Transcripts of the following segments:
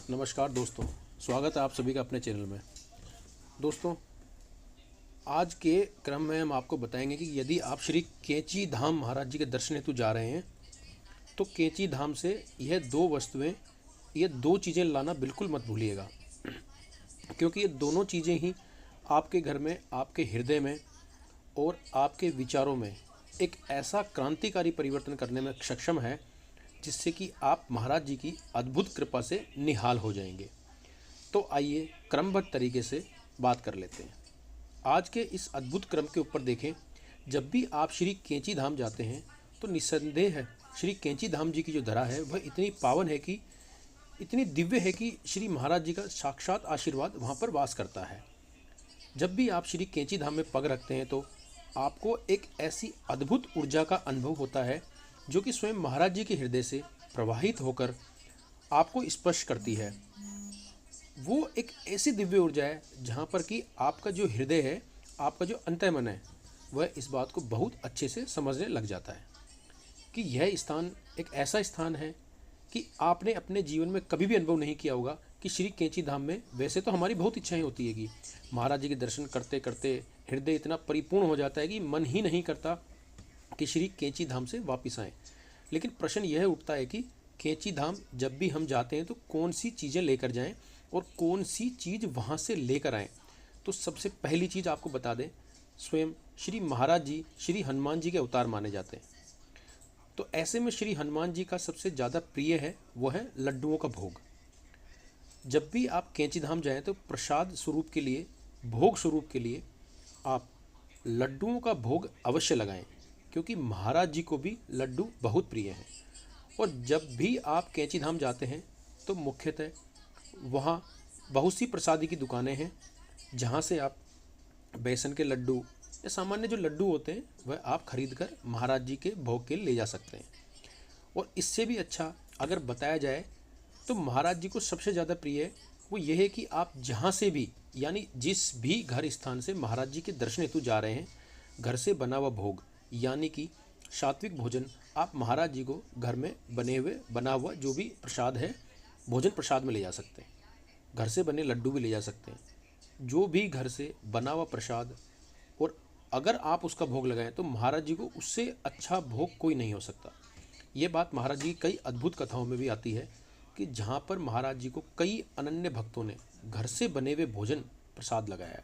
नमस्कार दोस्तों, स्वागत है आप सभी का अपने चैनल में। दोस्तों, आज के क्रम में हम आपको बताएंगे कि यदि आप श्री कैंची धाम महाराज जी के दर्शन हेतु जा रहे हैं तो कैंची धाम से ये दो चीज़ें लाना बिल्कुल मत भूलिएगा, क्योंकि ये दोनों चीज़ें ही आपके घर में, आपके हृदय में और आपके विचारों में एक ऐसा क्रांतिकारी परिवर्तन करने में सक्षम है जिससे कि आप महाराज जी की अद्भुत कृपा से निहाल हो जाएंगे। तो आइए क्रमबद्ध तरीके से बात कर लेते हैं। आज के इस अद्भुत क्रम के ऊपर देखें, जब भी आप श्री कैंची धाम जाते हैं तो निस्संदेह है श्री कैंची धाम जी की जो धरा है वह इतनी पावन है कि, इतनी दिव्य है कि श्री महाराज जी का साक्षात आशीर्वाद वहाँ पर वास करता है। जब भी आप श्री कैंची धाम में पग रखते हैं तो आपको एक ऐसी अद्भुत ऊर्जा का अनुभव होता है जो कि स्वयं महाराज जी के हृदय से प्रवाहित होकर आपको स्पर्श करती है। वो एक ऐसी दिव्य ऊर्जा है जहाँ पर कि आपका जो हृदय है, आपका जो अंतर्मन है, वह इस बात को बहुत अच्छे से समझने लग जाता है कि यह स्थान एक ऐसा स्थान है कि आपने अपने जीवन में कभी भी अनुभव नहीं किया होगा कि श्री कैंची धाम में। वैसे तो हमारी बहुत इच्छाएं होती है कि महाराज जी के दर्शन करते करते हृदय इतना परिपूर्ण हो जाता है कि मन ही नहीं करता कि श्री कैंची धाम से वापस आएँ। लेकिन प्रश्न यह उठता है कि कैंची धाम जब भी हम जाते हैं तो कौन सी चीज़ें लेकर जाएं और कौन सी चीज़ वहाँ से लेकर आएँ। तो सबसे पहली चीज़ आपको बता दें, स्वयं श्री महाराज जी श्री हनुमान जी के अवतार माने जाते हैं। तो ऐसे में श्री हनुमान जी का सबसे ज़्यादा प्रिय है वो है लड्डुओं का भोग। जब भी आप कैंची धाम जाएँ तो प्रसाद स्वरूप के लिए, भोग स्वरूप के लिए आप लड्डुओं का भोग अवश्य लगाएं, क्योंकि महाराज जी को भी लड्डू बहुत प्रिय हैं। और जब भी आप कैंची धाम जाते हैं तो मुख्यतः वहाँ बहुत सी प्रसादी की दुकानें हैं जहाँ से आप बेसन के लड्डू या सामान्य जो लड्डू होते हैं वह आप खरीद कर महाराज जी के भोग के लिए ले जा सकते हैं। और इससे भी अच्छा अगर बताया जाए तो महाराज जी को सबसे ज़्यादा प्रिय है वो ये है कि आप जहाँ से भी, यानी जिस भी घर स्थान से महाराज जी के दर्शन हेतु जा रहे हैं, घर से बना हुआ भोग यानी कि सात्विक भोजन आप महाराज जी को घर में बना हुआ जो भी प्रसाद है, भोजन प्रसाद में ले जा सकते हैं। घर से बने लड्डू भी ले जा सकते हैं, जो भी घर से बना हुआ प्रसाद। और अगर आप उसका भोग लगाएं तो महाराज जी को उससे अच्छा भोग कोई नहीं हो सकता। ये बात महाराज जी की कई अद्भुत कथाओं में भी आती है कि जहाँ पर महाराज जी को कई अनन्य भक्तों ने घर से बने हुए भोजन प्रसाद लगाया है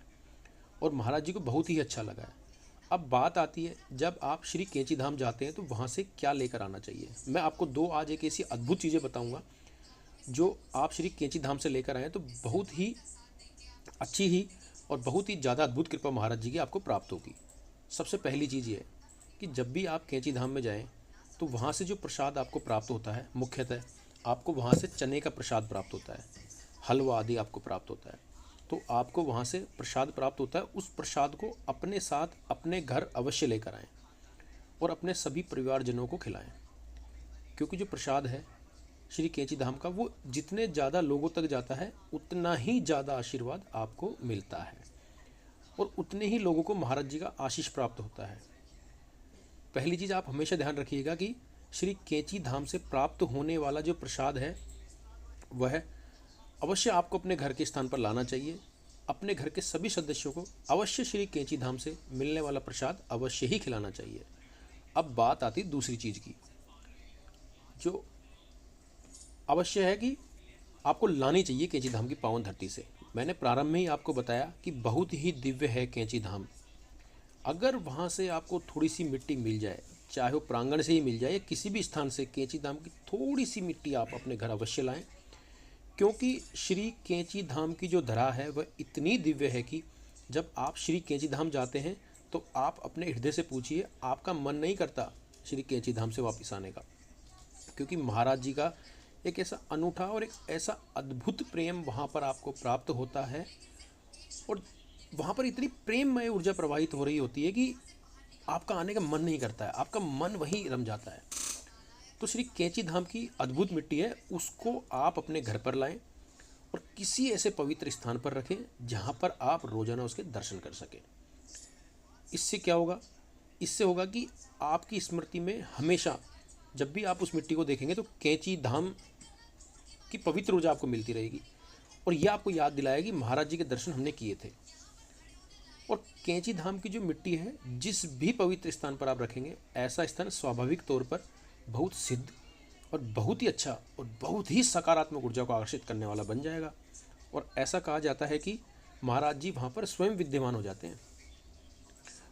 और महाराज जी को बहुत ही अच्छा लगा है। अब बात आती है, जब आप श्री कैंची धाम जाते हैं तो वहाँ से क्या लेकर आना चाहिए। मैं आपको दो आज एक ऐसी अद्भुत चीज़ें बताऊँगा जो आप श्री कैंची धाम से लेकर आएँ तो बहुत ही अच्छी ही और बहुत ही ज़्यादा अद्भुत कृपा महाराज जी की आपको प्राप्त होगी। सबसे पहली चीज़ ये है कि जब भी आप कैंची धाम में जाएँ तो वहाँ से जो प्रसाद आपको प्राप्त होता है, मुख्यतः आपको वहाँ से चने का प्रसाद प्राप्त होता है, हलवा आदि आपको प्राप्त होता है। तो आपको वहाँ से प्रसाद प्राप्त होता है, उस प्रसाद को अपने साथ अपने घर अवश्य लेकर आएँ और अपने सभी परिवारजनों को खिलाएं, क्योंकि जो प्रसाद है श्री कैंची धाम का वो जितने ज़्यादा लोगों तक जाता है उतना ही ज़्यादा आशीर्वाद आपको मिलता है और उतने ही लोगों को महाराज जी का आशीष प्राप्त होता है। पहली चीज़ आप हमेशा ध्यान रखिएगा कि श्री कैंची धाम से प्राप्त होने वाला जो प्रसाद है वह अवश्य आपको अपने घर के स्थान पर लाना चाहिए। अपने घर के सभी सदस्यों को अवश्य श्री कैंची धाम से मिलने वाला प्रसाद अवश्य ही खिलाना चाहिए। अब बात आती दूसरी चीज़ की, जो अवश्य है कि आपको लानी चाहिए कैंची धाम की पावन धरती से। मैंने प्रारंभ में ही आपको बताया कि बहुत ही दिव्य है कैंची धाम। अगर वहाँ से आपको थोड़ी सी मिट्टी मिल जाए, चाहे वो प्रांगण से ही मिल जाए या किसी भी स्थान से, कैंची धाम की थोड़ी सी मिट्टी आप अपने घर अवश्य लाएं, क्योंकि श्री कैंची धाम की जो धरा है वह इतनी दिव्य है कि जब आप श्री कैंची धाम जाते हैं तो आप अपने हृदय से पूछिए, आपका मन नहीं करता श्री कैंची धाम से वापस आने का, क्योंकि महाराज जी का एक ऐसा अनूठा और एक ऐसा अद्भुत प्रेम वहाँ पर आपको प्राप्त होता है और वहाँ पर इतनी प्रेममय ऊर्जा प्रवाहित हो रही होती है कि आपका आने का मन नहीं करता है, आपका मन वहीं रम जाता है। तो श्री कैंची धाम की अद्भुत मिट्टी है, उसको आप अपने घर पर लाएं और किसी ऐसे पवित्र स्थान पर रखें जहाँ पर आप रोजाना उसके दर्शन कर सकें। इससे क्या होगा? इससे होगा कि आपकी स्मृति में हमेशा जब भी आप उस मिट्टी को देखेंगे तो कैंची धाम की पवित्र ऊर्जा आपको मिलती रहेगी और यह आपको याद दिलाएगी महाराज जी के दर्शन हमने किए थे। और कैंची धाम की जो मिट्टी है, जिस भी पवित्र स्थान पर आप रखेंगे, ऐसा स्थान स्वाभाविक तौर पर बहुत सिद्ध और बहुत ही अच्छा और बहुत ही सकारात्मक ऊर्जा को आकर्षित करने वाला बन जाएगा। और ऐसा कहा जाता है कि महाराज जी वहाँ पर स्वयं विद्यमान हो जाते हैं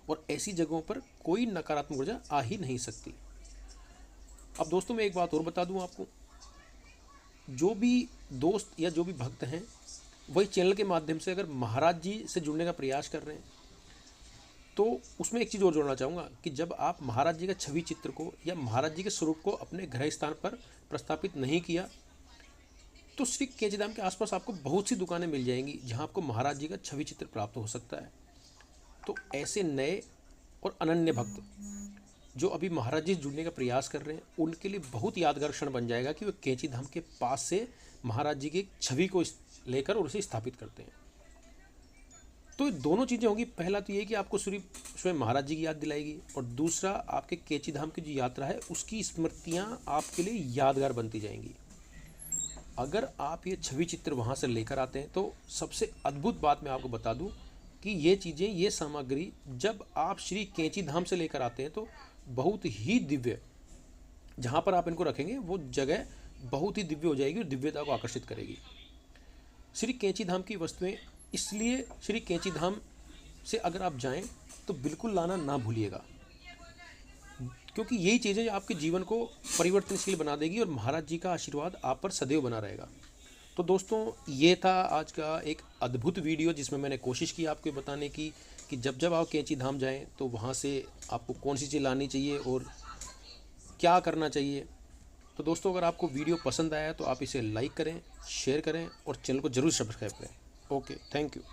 और ऐसी जगहों पर कोई नकारात्मक ऊर्जा आ ही नहीं सकती। अब दोस्तों मैं एक बात और बता दूं आपको, जो भी दोस्त या जो भी भक्त हैं वही चैनल के माध्यम से अगर महाराज जी से जुड़ने का प्रयास कर रहे हैं तो उसमें एक चीज़ और जोड़ना चाहूँगा कि जब आप महाराज जी का छवि चित्र को या महाराज जी के स्वरूप को अपने गृह स्थान पर प्रस्थापित नहीं किया तो श्री कैंची धाम के आसपास आपको बहुत सी दुकानें मिल जाएंगी जहां आपको महाराज जी का छवि चित्र प्राप्त हो सकता है। तो ऐसे नए और अनन्य भक्त जो अभी महाराज जी से जुड़ने का प्रयास कर रहे हैं उनके लिए बहुत यादगार क्षण बन जाएगा कि वे कैंची धाम के पास से महाराज जी की छवि को लेकर और उसे स्थापित करते हैं। तो दोनों चीज़ें होंगी, पहला तो ये कि आपको स्वयं महाराज जी की याद दिलाएगी और दूसरा आपके कैंची धाम की जो यात्रा है उसकी स्मृतियाँ आपके लिए यादगार बनती जाएंगी। अगर आप ये छवि चित्र वहाँ से लेकर आते हैं तो सबसे अद्भुत बात मैं आपको बता दूं कि ये चीज़ें, ये सामग्री जब आप श्री कैंची धाम से लेकर आते हैं तो बहुत ही दिव्य, जहाँ पर आप इनको रखेंगे वो जगह बहुत ही दिव्य हो जाएगी और दिव्यता को आकर्षित करेगी। श्री कैंची धाम की वस्तुएं, इसलिए श्री कैंची धाम से अगर आप जाएं तो बिल्कुल लाना ना भूलिएगा, क्योंकि यही चीज़ें आपके जीवन को परिवर्तनशील बना देगी और महाराज जी का आशीर्वाद आप पर सदैव बना रहेगा। तो दोस्तों ये था आज का एक अद्भुत वीडियो जिसमें मैंने कोशिश की आपको बताने की कि जब जब आप कैंची धाम जाएं तो वहाँ से आपको कौन सी चीज़ लानी चाहिए और क्या करना चाहिए। तो दोस्तों अगर आपको वीडियो पसंद आया तो आप इसे लाइक करें, शेयर करें और चैनल को ज़रूर सब्सक्राइब करें। Okay, thank you.